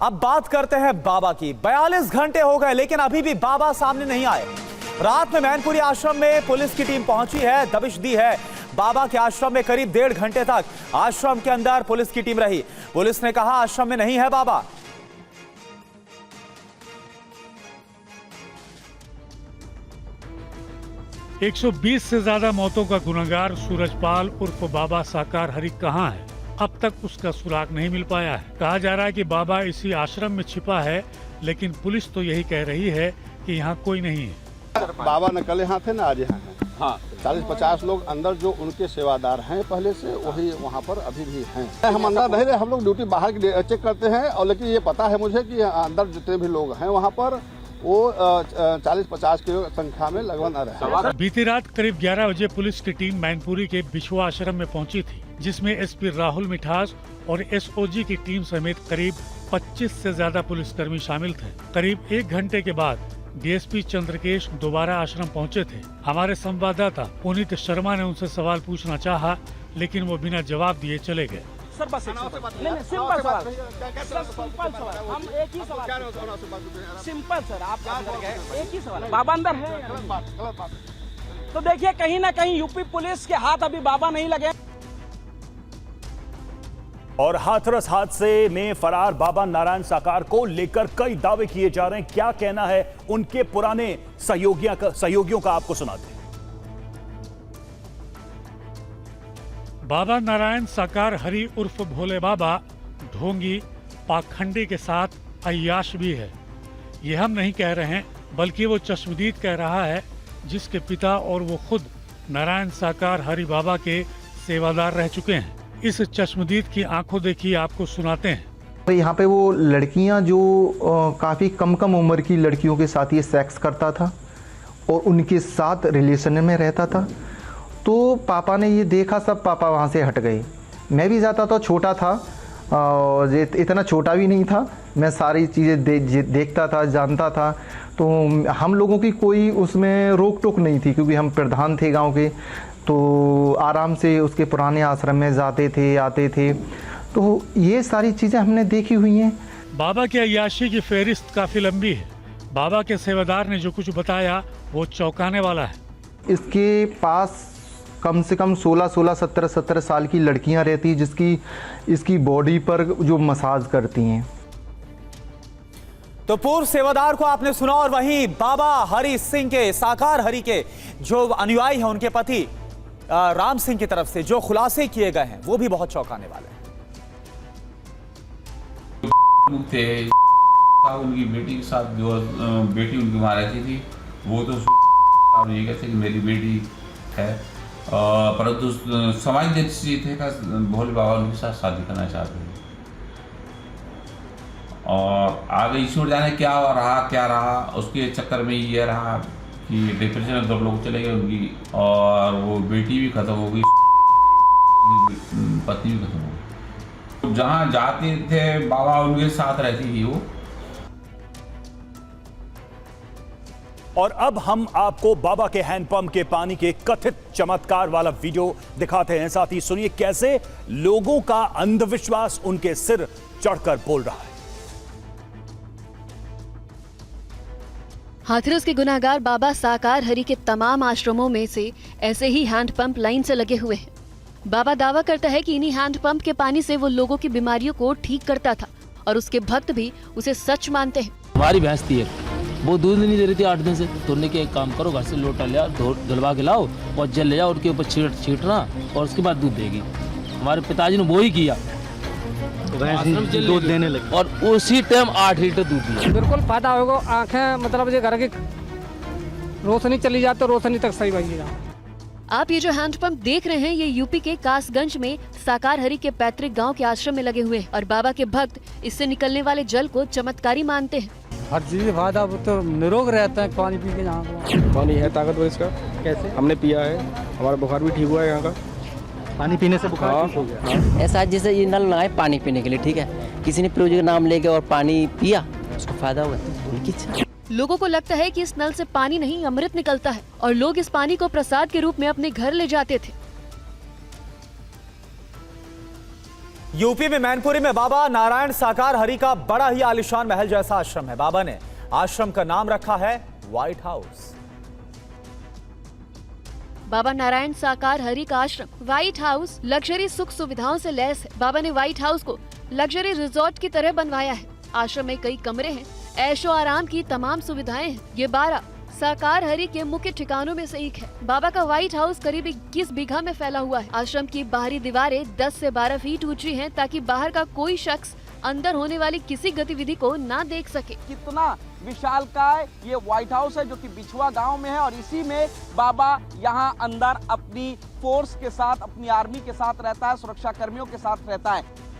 अब बात करते हैं बाबा की। 42 घंटे हो गए लेकिन अभी भी बाबा सामने नहीं आए। रात में मैनपुरी आश्रम में पुलिस की टीम पहुंची है, दबिश दी है। बाबा के आश्रम में करीब 1.5 घंटे तक आश्रम के अंदर पुलिस की टीम रही। पुलिस ने कहा आश्रम में नहीं है बाबा। एक 120 से ज्यादा मौतों का गुनहगार सूरजपाल उर्फ बाबा साकार हरि कहाँ है? अब तक उसका सुराग नहीं मिल पाया है। कहा जा रहा है कि बाबा इसी आश्रम में छिपा है, लेकिन पुलिस तो यही कह रही है कि यहाँ कोई नहीं है। बाबा न कल यहाँ थे न आज यहाँ है। हाँ, 40-50 लोग अंदर जो उनके सेवादार हैं पहले से, वही वहाँ पर अभी भी हैं। हम अंदर नहीं रहे, हम लोग ड्यूटी बाहर की चेक करते हैं। और लेकिन ये पता है मुझे कि अंदर जितने भी लोग हैं वहाँ पर वो 40-50 की संख्या में लगभग न रहे। बीती रात करीब 11 बजे पुलिस की टीम मैनपुरी के बिछुआ आश्रम में पहुंची थी, जिसमें एसपी राहुल मिठास और एसओजी की टीम समेत करीब 25 से ज्यादा पुलिसकर्मी शामिल थे। करीब 1 घंटे के बाद डीएसपी चंद्रकेश दोबारा आश्रम पहुंचे थे। हमारे संवाददाता पुनीत शर्मा ने उनसे सवाल पूछना चाहा, लेकिन वो बिना जवाब दिए चले गए। सर बस नहीं सिंपल सवाल, सिंपल सवाल, हम एक ही सवाल, सिंपल सर, आप अंदर गए, एक ही सवाल, बाबा अंदर है। तो देखिए कहीं ना कहीं यूपी पुलिस के हाथ अभी बाबा नहीं लगे। और हाथरस हादसे में फरार बाबा नारायण साकार को लेकर कई दावे किए जा रहे हैं। क्या कहना है उनके पुराने सहयोगियों का आपको सुनाते हैं। बाबा नारायण साकार हरि उर्फ भोले बाबा ढोंगी पाखंडी के साथ अय्याश भी है। ये हम नहीं कह रहे हैं, बल्कि वो चश्मदीद कह रहा है, जिसके पिता और वो खुद नारायण साकार हरि बाबा के सेवादार रह चुके हैं। इस चश्मदीद की आंखों देखी आपको सुनाते हैं। यहाँ पे वो लड़कियाँ जो काफ़ी कम उम्र की लड़कियों के साथ ये सेक्स करता था और उनके साथ रिलेशन में रहता था। तो पापा ने ये देखा, सब पापा वहाँ से हट गए। मैं भी जाता था, छोटा था, इतना छोटा भी नहीं था। मैं सारी चीज़ें देखता था, जानता था। तो हम लोगों की कोई उसमें रोक टोक नहीं थी, क्योंकि हम प्रधान थे गांव के। तो आराम से उसके पुराने आश्रम में जाते थे, आते थे। तो ये सारी चीज़ें हमने देखी हुई हैं। बाबा की अय्याशी की फहरिस्त काफ़ी लंबी है। बाबा के सेवादार ने जो कुछ बताया वो चौंकाने वाला है। इसके पास कम से कम 16, 17 साल की लड़कियां रहती, जिसकी इसकी बॉडी पर जो मसाज करती हैं। तो पूर्व सेवादार को आपने सुना, और वहीं बाबा हरि सिंह के, साकार हरि के जो अनुयायी हैं, उनके पति राम सिंह की तरफ से जो खुलासे किए गए हैं वो भी बहुत चौंकाने वाले हैं। उनकी बेटी के साथ जो बेटी उनकी वहाँ रहती थी, वो तो ये कहते कि मेरी बेटी है, परंतु समाज दृष्टि थे का भोले बाबा उनके साथ शादी करना चाहते थे। और आगे ईश्वर जाने क्या रहा, उसके चक्कर में ये रहा कि डिप्रेशन में 2 लोग चले गए उनकी, और वो बेटी भी खत्म हो गई, पत्नी भी खत्म हो गई। जहाँ जाते थे बाबा उनके साथ रहती थी वो। और अब हम आपको बाबा के हैंडपंप के पानी के कथित चमत्कार वाला वीडियो दिखाते हैं। साथ ही सुनिए कैसे लोगों का अंधविश्वास उनके सिर चढ़कर बोल रहा है। हाथरस के गुनाहगार बाबा साकार हरि के तमाम आश्रमों में से ऐसे ही हैंडपंप लाइन से लगे हुए हैं। बाबा दावा करता है कि इन्हीं हैंडपंप के पानी से वो लोगों की बीमारियों को ठीक करता था, और उसके भक्त भी उसे सच मानते हैं। हमारी भैंस थी, वो दूध नहीं दे रही थी 8 दिन से। तो उन्होंने एक काम करो, घर से लोटा ले आओ, धुलवा के लाओ और जल ले जाओ, उसके ऊपर छीटना और उसके बाद दूध देगी। हमारे पिताजी ने वो ही किया, दूध देने लगे और उसी टाइम 8 लीटर दूध दिया। बिल्कुल फायदा होगा। आंखें मतलब ये घर की रोशनी चली जाती तो रोशनी तक सही बनेगा। आप ये जो हैंडपंप देख रहे हैं, ये यूपी के कासगंज में साकार हरि के पैतृक गांव के आश्रम में लगे हुए हैं, और बाबा के भक्त इससे निकलने वाले जल को चमत्कारी मानते हैं। हर चीज फायदा, तो निरोग रहता है पानी पी के। यहाँ पानी है ताकतवर इसका, कैसे हमने पिया है, हमारा बुखार भी ठीक हुआ है। यहाँ का पानी पीने से बुखार ठीक हो गया। ऐसा जैसे ये नल लगाए पानी पीने के लिए, ठीक है, किसी ने प्रभु जी का नाम लेके और पानी पिया, उसको फायदा हुआ, उनकी इच्छा। लोगों को लगता है कि इस नल से पानी नहीं अमृत निकलता है, और लोग इस पानी को प्रसाद के रूप में अपने घर ले जाते थे। यूपी में मैनपुरी में बाबा नारायण साकार हरि का बड़ा ही आलीशान महल जैसा आश्रम है। बाबा ने आश्रम का नाम रखा है व्हाइट हाउस। बाबा नारायण साकार हरि का आश्रम व्हाइट हाउस लग्जरी सुख सुविधाओं से लैस है। बाबा ने व्हाइट हाउस को लग्जरी रिजॉर्ट की तरह बनवाया है। आश्रम में कई कमरे हैं, ऐशो आराम की तमाम सुविधाएं हैं। ये 12 साकार हरि के मुख्य ठिकानों में से एक है। बाबा का व्हाइट हाउस करीब 21 बीघा में फैला हुआ है। आश्रम की बाहरी दीवारें 10 से 12 फीट ऊंची हैं ताकि बाहर का कोई शख्स अंदर होने वाली किसी गतिविधि को ना देख सके। कितना विशालकाय ये व्हाइट हाउस है जो कि बिछुआ गांव में है और इसी में बाबा यहाँ अंदर अपनी फोर्स के साथ, अपनी आर्मी के साथ रहता है, सुरक्षा कर्मियों के साथ रहता है।